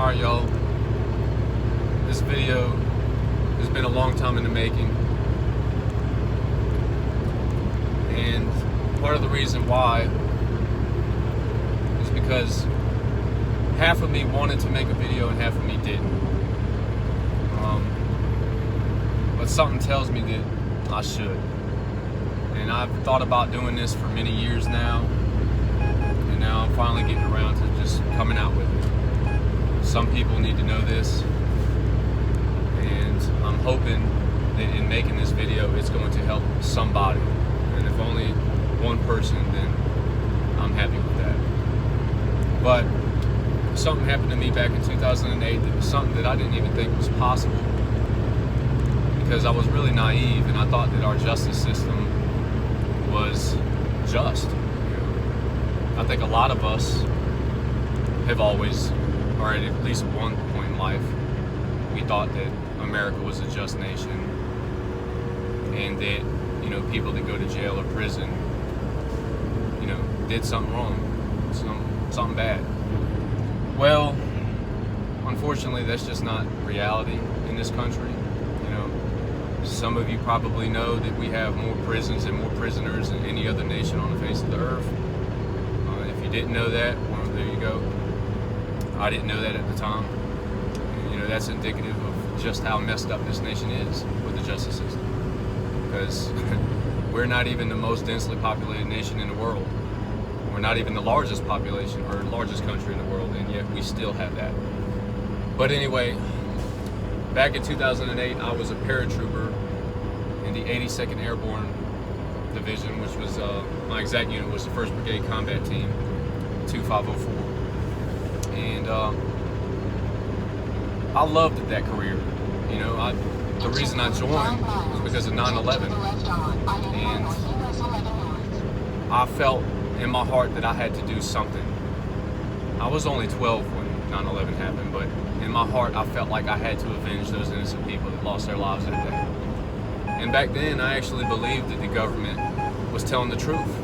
Alright, y'all. This video has been a long time in the making. And part of the reason why is because half of me wanted to make a video and half of me didn't. But something tells me that I should. And I've thought about doing this for many years now. And now I'm finally getting around to just coming out with it. Some people need to know this. And I'm hoping that in making this video, it's going to help somebody. And if only one person, then I'm happy with that. But something happened to me back in 2008 that was something that I didn't even think was possible, because I was really naive and I thought that our justice system was just. I think a lot of us have always, or at least one point in life, we thought that America was a just nation, and that, people that go to jail or prison, did something wrong, something bad. Well, unfortunately, that's just not reality in this country. Some of you probably know that we have more prisons and more prisoners than any other nation on the face of the earth. If you didn't know that, well, there you go. I didn't know that at the time. And, that's indicative of just how messed up this nation is with the justice system. Because we're not even the most densely populated nation in the world. We're not even the largest population or largest country in the world, and yet we still have that. But anyway, back in 2008, I was a paratrooper in the 82nd Airborne Division, which was, my exact unit was the 1st Brigade Combat Team, 2504. And I loved that career. The reason I joined was because of 9/11. And I felt in my heart that I had to do something. I was only 12 when 9/11 happened, but in my heart, I felt like I had to avenge those innocent people that lost their lives that day. And back then, I actually believed that the government was telling the truth.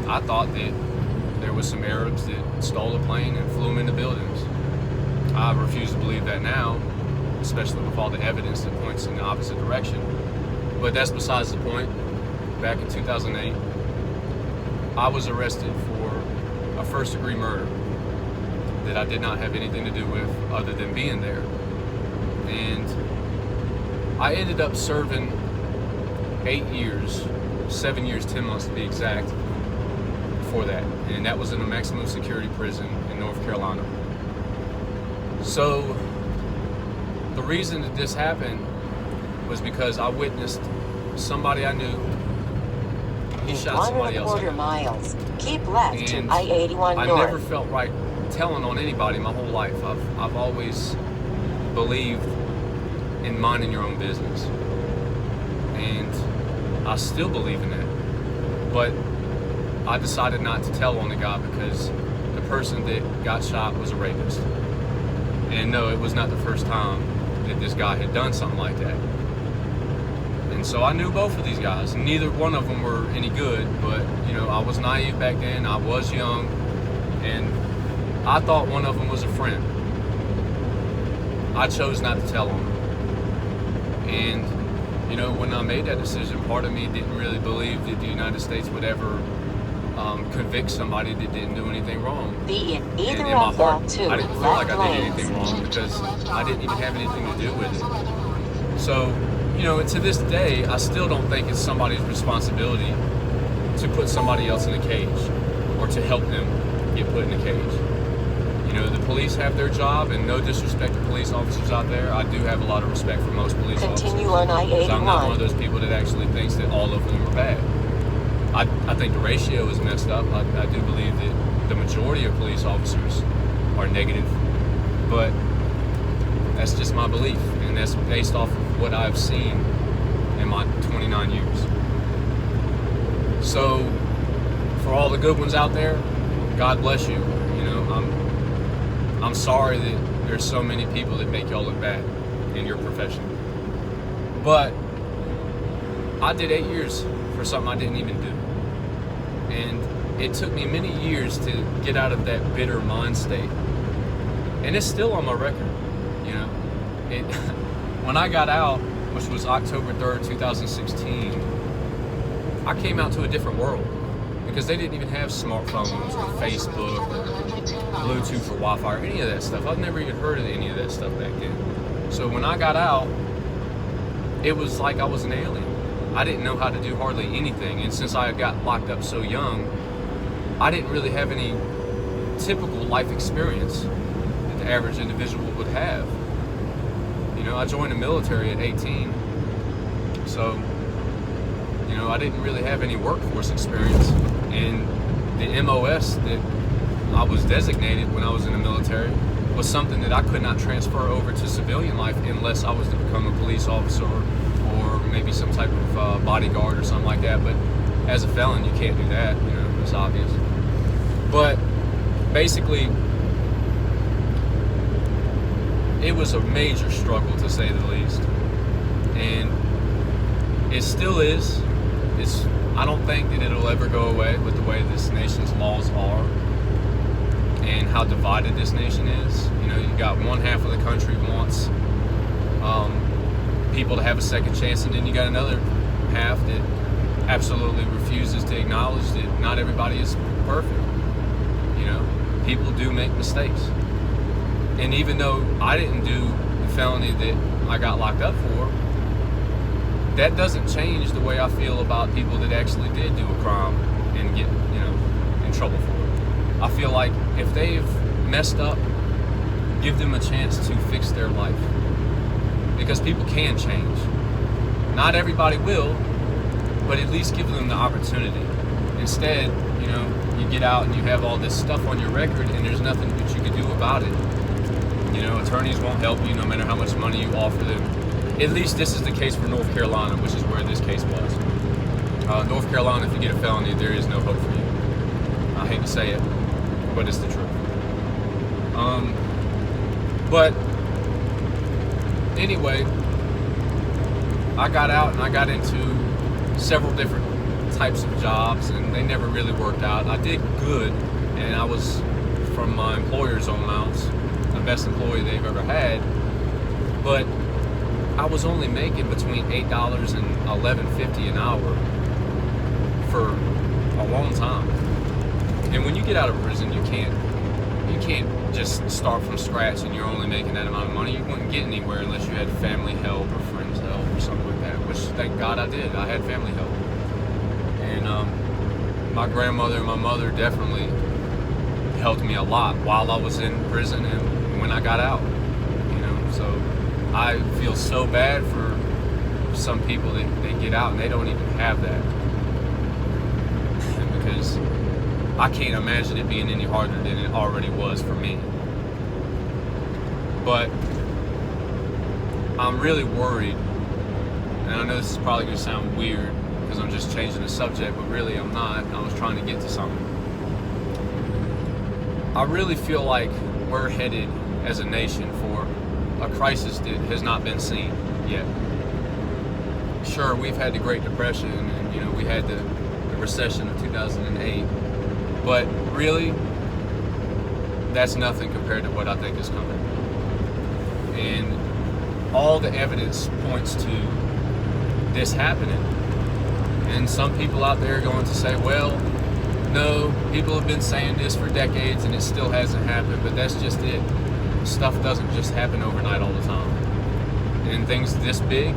I thought that there was some Arabs that stole a plane and flew them into buildings. I refuse to believe that now, especially with all the evidence that points in the opposite direction. But that's besides the point. Back in 2008, I was arrested for a first-degree murder that I did not have anything to do with other than being there. And I ended up serving 8 years, 7 years, 10 months to be exact, for that. And that was in a maximum security prison in North Carolina. So the reason that this happened was because I witnessed somebody I knew. He shot somebody else. 1.25 miles. Keep left to And I-81 I North. never felt right telling on anybody my whole life. I've always believed in minding your own business, and I still believe in that. But I decided not to tell on the guy because the person that got shot was a rapist. And no, it was not the first time that this guy had done something like that. And so I knew both of these guys. Neither one of them were any good, but I was naive back then. I was young, and I thought one of them was a friend. I chose not to tell on him. And when I made that decision, part of me didn't really believe that the United States would ever convict somebody that didn't do anything wrong. Be in And either in my of heart, the two I didn't feel like left I did lanes. anything wrong because I didn't even have anything to do with it. So, to this day, I still don't think it's somebody's responsibility to put somebody else in a cage or to help them get put in a cage. The police have their job, and no disrespect to police officers out there. I do have a lot of respect for most police Continue officers. on Because I'm not one of I-81. those people that actually thinks that all of them are bad. I think the ratio is messed up. I do believe that the majority of police officers are negative, but that's just my belief, and that's based off of what I've seen in my 29 years. So, for all the good ones out there, God bless you. I'm sorry that there's so many people that make y'all look bad in your profession. But I did 8 years for something I didn't even do. And it took me many years to get out of that bitter mind state. And it's still on my record, you know. It when I got out, which was October 3rd, 2016, I came out to a different world because they didn't even have smartphones or Facebook or Bluetooth or Wi-Fi or any of that stuff. I've never even heard of any of that stuff back then. So when I got out, it was like I was an alien. I didn't know how to do hardly anything, and since I got locked up so young, I didn't really have any typical life experience that the average individual would have. You know, I joined the military at 18, so, you know, I didn't really have any workforce experience, and the MOS that I was designated when I was in the military was something that I could not transfer over to civilian life unless I was to become a police officer or maybe some type of bodyguard or something like that. But as a felon, you can't do that, you know, it's obvious. But basically, it was a major struggle, to say the least, and it still is. I don't think that it'll ever go away with the way this nation's laws are and how divided this nation is. You know, you got one half of the country wants people to have a second chance, and then you got another half that absolutely refuses to acknowledge that not everybody is perfect. You know, people do make mistakes. And even though I didn't do the felony that I got locked up for, that doesn't change the way I feel about people that actually did do a crime and get, you know, in trouble for it. I feel like if they've messed up, give them a chance to fix their life. Because people can change. Not everybody will, but at least give them the opportunity. Instead, you know, you get out and you have all this stuff on your record and there's nothing that you can do about it. You know, attorneys won't help you no matter how much money you offer them. At least this is the case for North Carolina, which is where this case was. North Carolina, if you get a felony, there is no hope for you. I hate to say it, but it's the truth. But anyway, I got out and I got into several different types of jobs, and they never really worked out. I did good, and I was, from my employer's own mouths, the best employee they've ever had, but I was only making between $8 and $11.50 an hour for a long time. And when you get out of prison, you can't just start from scratch and you're only making that amount of money. You wouldn't get anywhere unless you had family help or friends help or something like that, which thank God I did. I had family help. And my grandmother and my mother definitely helped me a lot while I was in prison and when I got out, you know. So I feel so bad for some people that they get out and they don't even have that. Because I can't imagine it being any harder than it already was for me. But I'm really worried, and I know this is probably going to sound weird because I'm just changing the subject, but really I'm not. I was trying to get to something. I really feel like we're headed as a nation for a crisis that has not been seen yet. Sure, we've had the Great Depression and, you know, we had the recession of 2008, but really, that's nothing compared to what I think is coming. And all the evidence points to this happening. And some people out there are going to say, well, no, people have been saying this for decades and it still hasn't happened, but that's just it. Stuff doesn't just happen overnight all the time. And things this big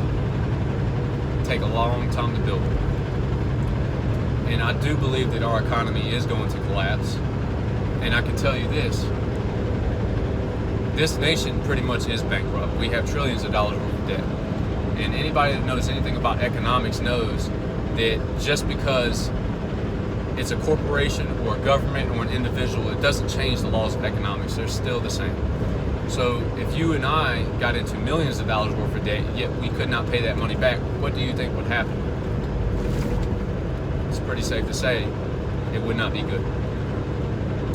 take a long time to build. And I do believe that our economy is going to collapse. And I can tell you this nation pretty much is bankrupt. We have trillions of dollars worth of debt. And anybody that knows anything about economics knows that just because it's a corporation or a government or an individual, it doesn't change the laws of economics. They're still the same. So if you and I got into millions of dollars worth of debt, yet we could not pay that money back, what do you think would happen? It's pretty safe to say it would not be good.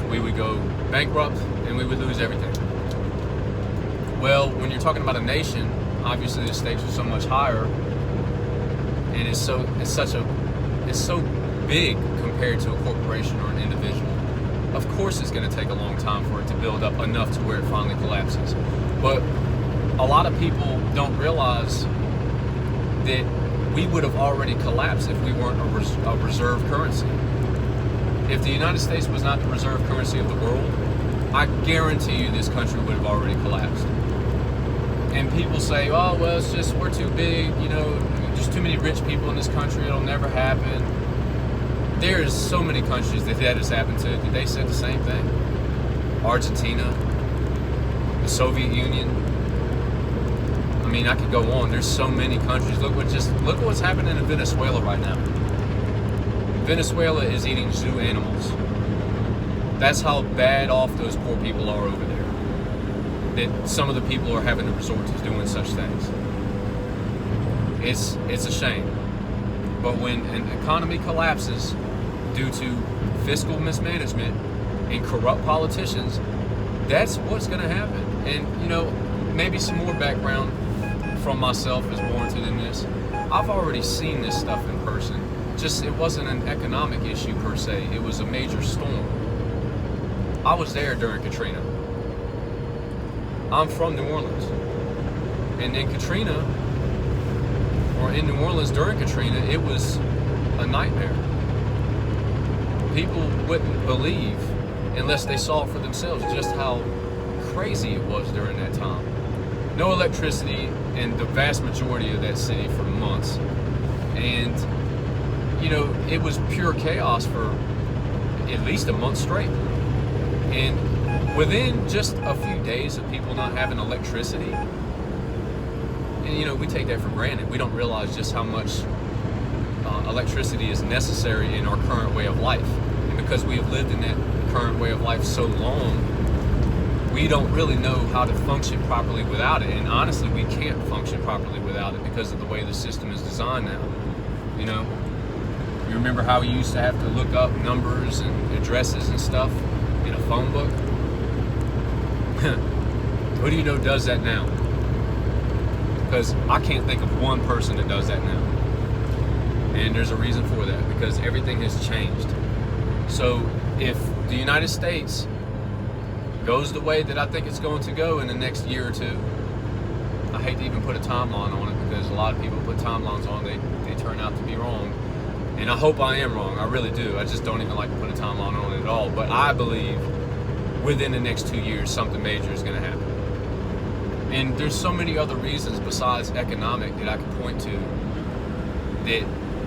We would go bankrupt and we would lose everything. Well, when you're talking about a nation, obviously the stakes are so much higher, and it's so big compared to a corporation or an individual. Of course it's going to take a long time for it to build up enough to where it finally collapses. But a lot of people don't realize that we would have already collapsed if we weren't a reserve currency. If the United States was not the reserve currency of the world, I guarantee you this country would have already collapsed. And people say, oh, well, it's just, we're too big, there's too many rich people in this country, it'll never happen. There's so many countries that has happened to that they said the same thing. Argentina, the Soviet Union. I mean, I could go on. There's so many countries. Look what's happening in Venezuela right now. Venezuela is eating zoo animals. That's how bad off those poor people are over there. That some of the people are having to resort to doing such things. It's a shame. But when an economy collapses due to fiscal mismanagement and corrupt politicians, that's what's going to happen. And, maybe some more background from myself is warranted in this. I've already seen this stuff in person. Just, it wasn't an economic issue per se. It was a major storm. I was there during Katrina. I'm from New Orleans. And in New Orleans during Katrina, it was a nightmare. People wouldn't believe, unless they saw it for themselves, just how crazy it was during that time. No electricity in the vast majority of that city for months. And, it was pure chaos for at least a month straight. And within just a few days of people not having electricity, and we take that for granted. We don't realize just how much electricity is necessary in our current way of life. And because we have lived in that current way of life so long, we don't really know how to function properly without it. And honestly, we can't function properly without it because of the way the system is designed now. You remember how you used to have to look up numbers and addresses and stuff in a phone book? Who do you know does that now? Because I can't think of one person that does that now. And there's a reason for that, because everything has changed. So if the United States goes the way that I think it's going to go in the next year or two, I hate to even put a timeline on it, because a lot of people put timelines on, they turn out to be wrong. And I hope I am wrong, I really do. I just don't even like to put a timeline on it at all. But I believe within the next 2 years, something major is going to happen. And there's so many other reasons besides economic that I can point to that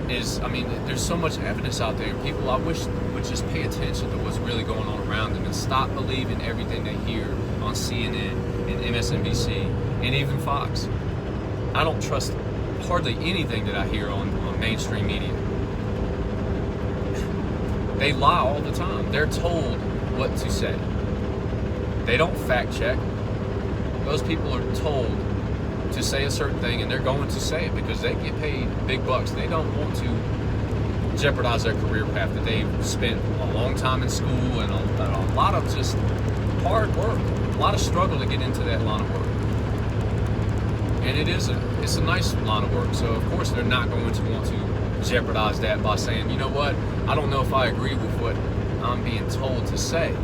is, there's so much evidence out there. People, I wish, would just pay attention to what's really going on around them and stop believing everything they hear on CNN and MSNBC and even Fox. I don't trust hardly anything that I hear on mainstream media. They lie all the time. They're told what to say. They don't fact check. Those people are told to say a certain thing, and they're going to say it because they get paid big bucks. They don't want to jeopardize their career path that they've spent a long time in school and a lot of just hard work, a lot of struggle to get into that line of work. And it's a nice line of work, so of course they're not going to want to jeopardize that by saying, you know what, I don't know if I agree with what I'm being told to say.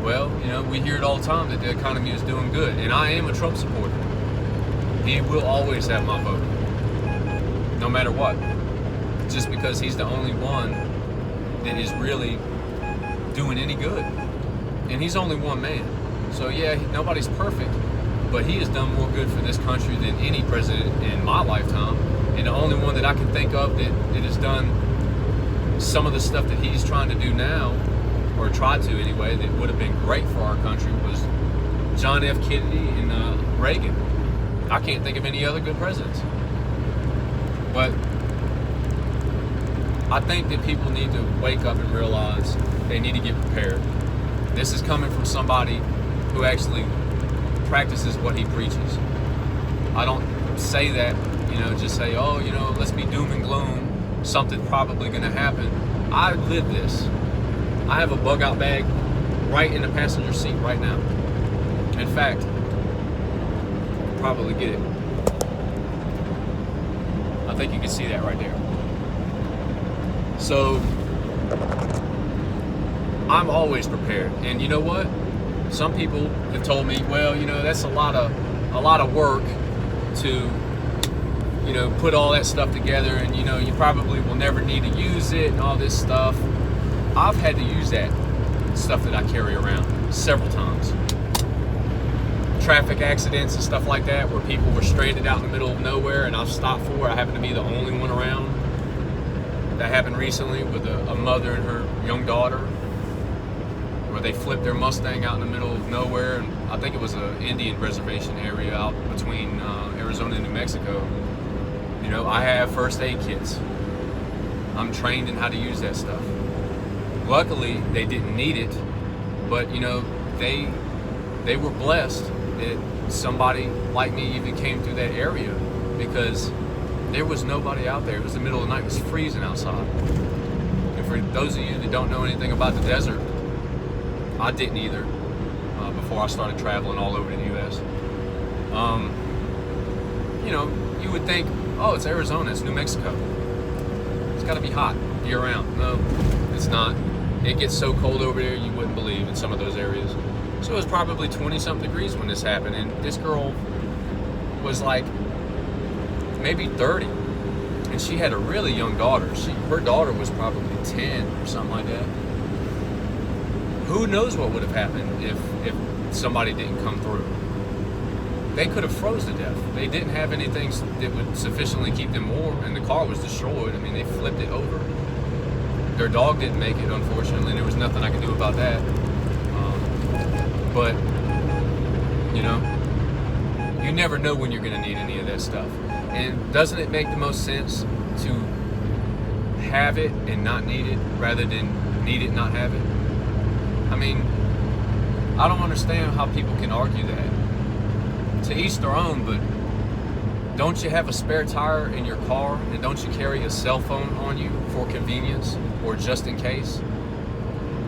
Well, we hear it all the time that the economy is doing good, and I am a Trump supporter. He will always have my vote, no matter what, just because he's the only one that is really doing any good. And he's only one man. So yeah, nobody's perfect, but he has done more good for this country than any president in my lifetime. And the only one that I can think of that has done some of the stuff that he's trying to do now, or tried to anyway, that would have been great for our country, was John F. Kennedy and Reagan. I can't think of any other good presidents. But I think that people need to wake up and realize they need to get prepared. This is coming from somebody who actually practices what he preaches. I don't say that, just say, oh, let's be doom and gloom, something's probably going to happen. I live this. I have a bug out bag right in the passenger seat right now. In fact, probably get it. I think you can see that right there. So I'm always prepared. And you know what? Some people have told me, well, that's a lot of work to, put all that stuff together, and you probably will never need to use it and all this stuff. I've had to use that stuff that I carry around several times. Traffic accidents and stuff like that, where people were stranded out in the middle of nowhere and I've stopped for. I happen to be the only one around. That happened recently with a mother and her young daughter, where they flipped their Mustang out in the middle of nowhere, and I think it was an Indian reservation area out between Arizona and New Mexico. I have first aid kits. I'm trained in how to use that stuff. Luckily, they didn't need it, but they were blessed that somebody like me even came through that area, because there was nobody out there. It was the middle of the night. It was freezing outside. And for those of you that don't know anything about the desert, I didn't either before I started traveling all over the U.S. You would think, oh, it's Arizona, it's New Mexico. It's got to be hot year-round. No, it's not. It gets so cold over there you wouldn't believe in some of those areas. So it was probably 20-something degrees when this happened, and this girl was like maybe 30, and she had a really young daughter. Her daughter was probably 10 or something like that. Who knows what would have happened if somebody didn't come through? They could have froze to death. They didn't have anything that would sufficiently keep them warm, and the car was destroyed. I mean, they flipped it over. Their dog didn't make it, unfortunately. There was nothing I could do about that. But you never know when you're going to need any of that stuff. And doesn't it make the most sense to have it and not need it, rather than need it and not have it? I mean, I don't understand how people can argue that. To each their own, but don't you have a spare tire in your car, and don't you carry a cell phone on you for convenience or just in case?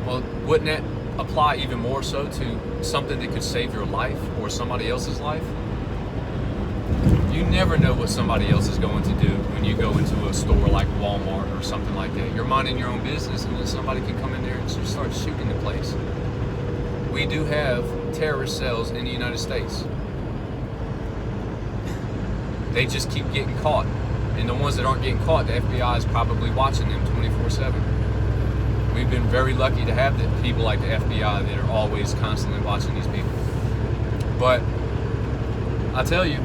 Well, wouldn't that apply even more so to something that could save your life or somebody else's life? You never know what somebody else is going to do when you go into a store like Walmart or something like that. You're minding your own business, and then somebody can come in there and just start shooting the place. We do have terrorist cells in the United States. They just keep getting caught. And the ones that aren't getting caught, the FBI is probably watching them 24/7. We've been very lucky to have people like the FBI that are always constantly watching these people. But I tell you,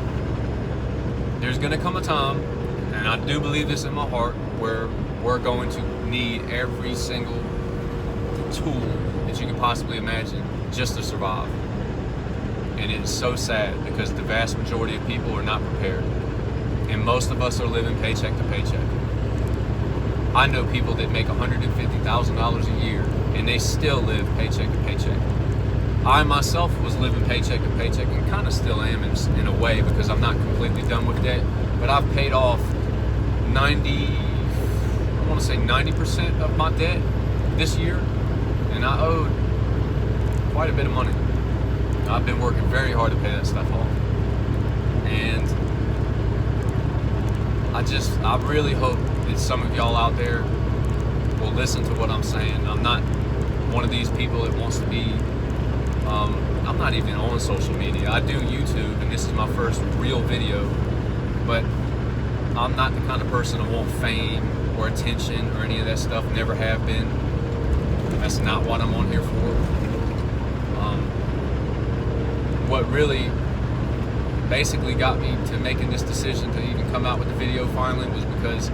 there's going to come a time, and I do believe this in my heart, where we're going to need every single tool that you can possibly imagine just to survive. And it's so sad, because the vast majority of people are not prepared. And most of us are living paycheck to paycheck. I know people that make $150,000 a year, and they still live paycheck to paycheck. I myself was living paycheck to paycheck, and kind of still am in a way, because I'm not completely done with debt. But I've paid off 90% of my debt this year, and I owed quite a bit of money. I've been working very hard to pay that stuff off. And I really hope that some of y'all out there will listen to what I'm saying. I'm not one of these people that wants to be, I'm not even on social media. I do YouTube, and this is my first real video, but I'm not the kind of person that want fame or attention or any of that stuff. Never have been. That's not what I'm on here for. What really basically got me to making this decision to even come out with the video finally was because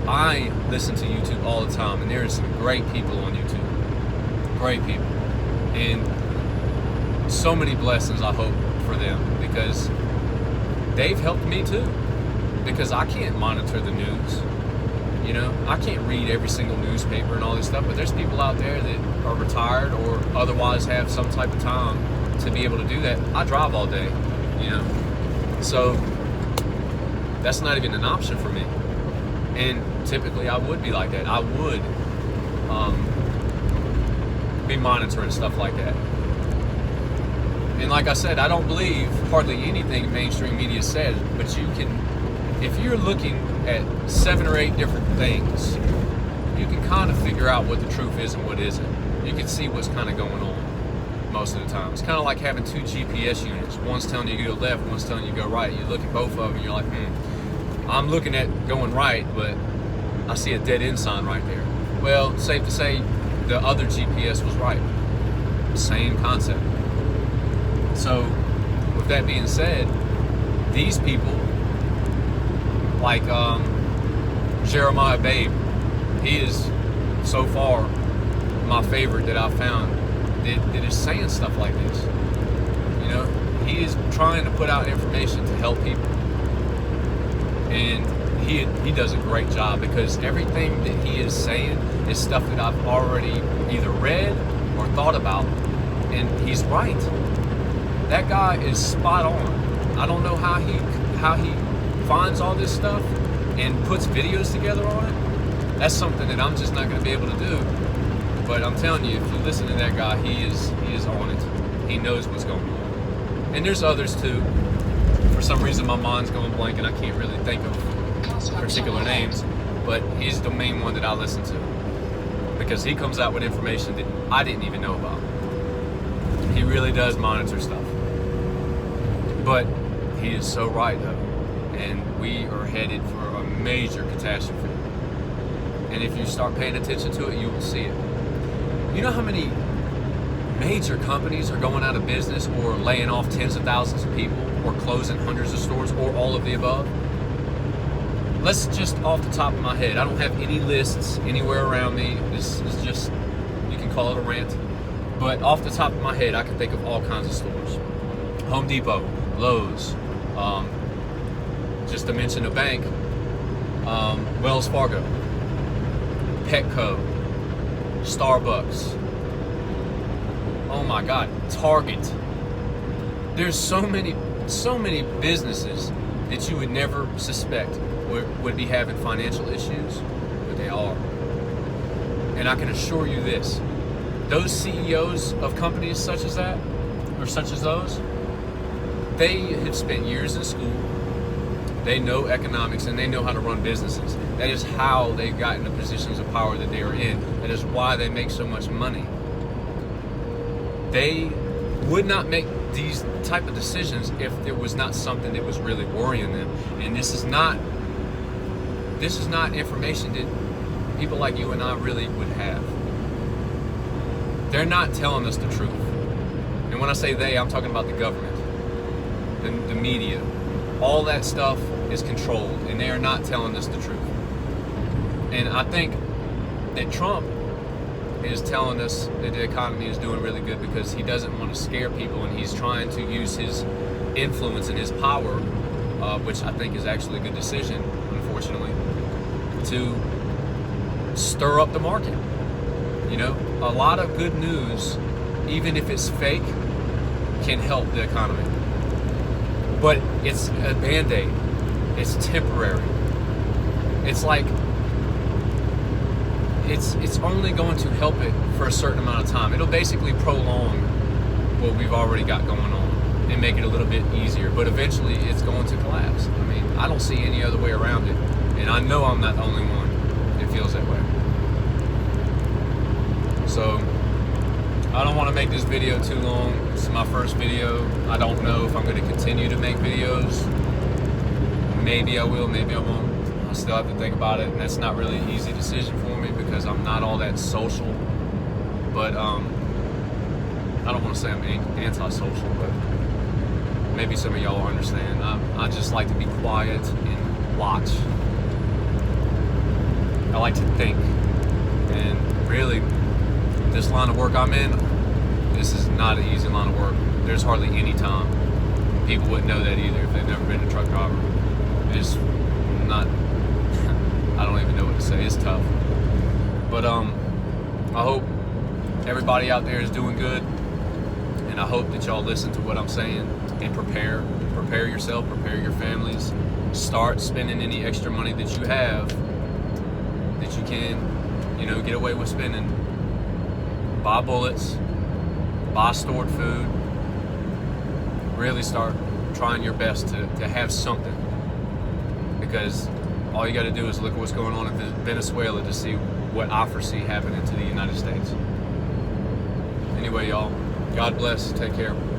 I listen to YouTube all the time, and there are some great people on YouTube. Great people. And so many blessings, I hope, for them, because they've helped me too. Because I can't monitor the news. I can't read every single newspaper and all this stuff, but there's people out there that are retired or otherwise have some type of time to be able to do that. I drive all day, so that's not even an option for me. And typically I would be like that. I would be monitoring stuff like that. And like I said, I don't believe hardly anything mainstream media says, but you can, if you're looking at 7 or 8 different things, you can kind of figure out what the truth is and what isn't. you can see what's kind of going on most of the time. It's kind of like having two GPS units. One's telling you to go left, one's telling you to go right. You look at both of them, and you're like, I'm looking at going right, but I see a dead end sign right there. Well, safe to say the other GPS was right. Same concept. So, with that being said, these people, like Jeremiah Babe, he is so far my favorite that I've found that is saying stuff like this. You know, he is trying to put out information to help people, and he does a great job, because everything that he is saying is stuff that I've already either read or thought about, and he's right. That guy is spot on. I don't know how he finds all this stuff and puts videos together on it. That's something that I'm just not going to be able to do. But I'm telling you, if you listen to that guy, he is on it. He knows what's going on. And there's others too. For some reason, my mind's going blank, and I can't really think of particular names. But he's the main one that I listen to, because he comes out with information that I didn't even know about. He really does monitor stuff. But he is so right, though. And we are headed for a major catastrophe. And if you start paying attention to it, you will see it. You know how many major companies are going out of business, or laying off tens of thousands of people, or closing hundreds of stores, or all of the above? Let's just, off the top of my head, I don't have any lists anywhere around me. This is just, you can call it a rant. But off the top of my head, I can think of all kinds of stores. Home Depot, Lowe's, just to mention a bank, Wells Fargo, Petco, Starbucks, oh my God, Target. There's so many businesses that you would never suspect would be having financial issues, but they are. And I can assure you this, those CEOs of companies such as that, or such as those, they have spent years in school. They know economics, and they know how to run businesses. That is how they got in the positions of power that they are in. That is why they make so much money. They would not make these type of decisions if there was not something that was really worrying them. And this is not information that people like you and I really would have. They're not telling us the truth. And when I say they, I'm talking about the government, the media. All that stuff is controlled, and they are not telling us the truth. And I think that Trump is telling us that the economy is doing really good because he doesn't want to scare people, and he's trying to use his influence and his power, which I think is actually a good decision, unfortunately, to stir up the market. You know, a lot of good news, even if it's fake, can help the economy. But it's a Band-Aid. It's temporary. It's like, it's only going to help it for a certain amount of time. It'll basically prolong what we've already got going on and make it a little bit easier. But eventually it's going to collapse. I mean, I don't see any other way around it. And I know I'm not the only one that feels that way. So, I don't want to make this video too long. This is my first video. I don't know if I'm going to continue to make videos. Maybe I will, maybe I won't. I still have to think about it, and that's not really an easy decision for me because I'm not all that social. But I don't want to say I'm anti-social, but maybe some of y'all will understand. I just like to be quiet and watch. I like to think. And really, this line of work I'm in, this is not an easy line of work. There's hardly any time. People wouldn't know that either if they've never been a truck driver. It's not, I don't even know what to say. It's tough. But I hope everybody out there is doing good, and I hope that y'all listen to what I'm saying and prepare yourself, prepare your families. Start spending any extra money that you have that you can, you know, get away with spending. Buy bullets, buy stored food. Really start trying your best to have something, because all you got to do is look at what's going on in Venezuela to see what I foresee happening to the United States. anyway, y'all, God bless. Take care.